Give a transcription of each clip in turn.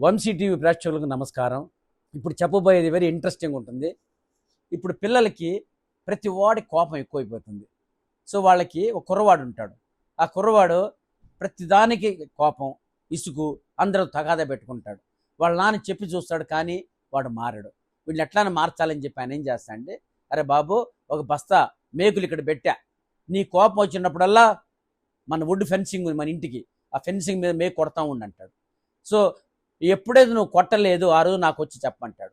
Vamsi TV ప్రేక్షకులకు నమస్కారం. ఇప్పుడు చెప్పబోయేది వెరీ ఇంట్రెస్టింగ్ ఉంటుంది. ఇప్పుడు పిల్లలకి ప్రతి వాడి కోపం ఎక్కువైపోతుంది. సో వాళ్ళకి ఒక కుర్రవాడు ఉంటాడు. ఆ కుర్రవాడు ప్రతిదానికి కోపం, ఇసుకు అందరూ తగాదా పెట్టుకుంటాడు. వాళ్ళ నాన్న చెప్పి చూస్తాడు, కానీ వాడు మారడు. వీళ్ళు ఎట్లానే మార్చాలని చెప్పి ఆయన ఏం చేస్తా అంటే, అరే బాబు, ఒక బస్తా మేకులు ఇక్కడ పెట్టా, నీ కోపం వచ్చినప్పుడల్లా మన వుడ్ ఫెన్సింగ్ ఉంది మన ఇంటికి, ఆ ఫెన్సింగ్ మీద మేకు కొడతా ఉండి అంటాడు. సో ఎప్పుడైతే నువ్వు కొట్టలేదు ఆ రోజు నాకు వచ్చి చెప్పమంటాడు.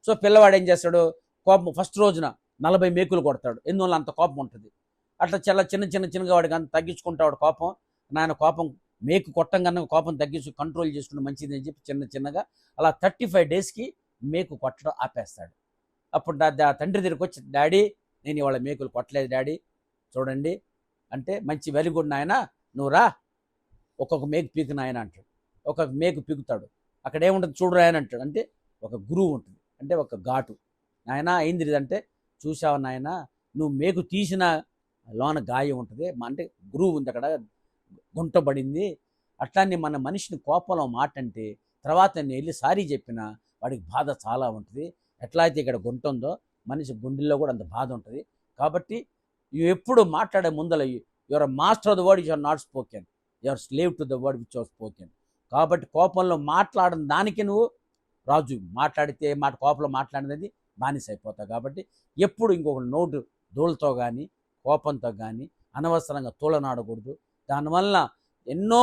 సో పిల్లవాడు ఏం చేస్తాడు, కోపం ఫస్ట్ రోజున 40 మేకులు కొడతాడు. ఎందువల్ల అంత కోపం ఉంటుంది. అట్లా చాలా చిన్నగా వాడికి అంత తగ్గించుకుంటాడు కోపం. నాయన కోపం మేకు కొట్టం కన్నా కోపం తగ్గించు, కంట్రోల్ చేసుకుంటే మంచిది అని చెప్పి చిన్నగా అలా 35 డేస్కి మేకు కొట్టడం ఆపేస్తాడు. అప్పుడు తండ్రి దగ్గరికి వచ్చి, డాడీ నేను ఇవాళ మేకులు కొట్టలేదు డాడీ, చూడండి అంటే, మంచి వెరీ గుడ్ నాయన, నువ్వు రా ఒక్కొక్క మేకు పీకు నాయన అంటాడు. ఒక్కొక్క మేకు పీకుతాడు. అక్కడ ఏముంటుంది చూడు రాయని అంటాడు. అంటే ఒక గురువు ఉంటుంది, అంటే ఒక ఘాటు. నాయన అయింది ఇదంటే, చూసావు నాయన, నువ్వు మేకు తీసిన లోన గాయం ఉంటుంది, అంటే గురువు ఉంది అక్కడ, గుంటబడింది. అట్లానే మన మనిషిని కోపంలో మాట అంటే తర్వాత నేను వెళ్ళి సారీ చెప్పినా వాడికి బాధ చాలా ఉంటుంది. ఎట్లా అయితే ఇక్కడ గుంట ఉందో మనిషి గుండెల్లో కూడా అంత బాధ ఉంటుంది. కాబట్టి ఎప్పుడు మాట్లాడే ముందల your master of the word your not spoken, your slave to the word which are spoken. కాబట్టి కోపంలో మాట్లాడని దానికి నువ్వు రాజు, మాట్లాడితే కోపంలో మాట్లాడినది బానిస అయిపోతావు. కాబట్టి ఎప్పుడు ఇంకొక నోటు దూలతో కానీ కోపంతో కానీ అనవసరంగా తూలనాడకూడదు. దానివల్ల ఎన్నో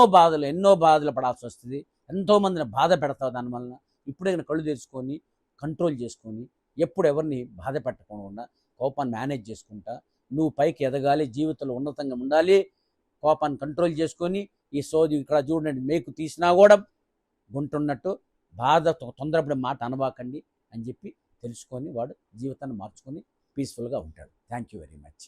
బాధలు పడాల్సి వస్తుంది. ఎంతోమందిని బాధ పెడతావు దానివల్ల. ఇప్పుడే కళ్ళు తెరుచుకొని కంట్రోల్ చేసుకొని ఎప్పుడు ఎవరిని బాధ పెట్టకుండా కోపాన్ని మేనేజ్ చేసుకుంటా నువ్వు పైకి ఎదగాలి, జీవితంలో ఉన్నతంగా ఉండాలి. కోపాన్ని కంట్రోల్ చేసుకొని ఈ సోది ఇక్కడ చూడండి, మేకు తీసినా కూడా గుంటున్నట్టు బాధ తొందరపడే మాట అనవాకండి అని చెప్పి తెలుసుకొని వాడు జీవితాన్ని మార్చుకొని పీస్ఫుల్గా ఉంటాడు. Thank you very much.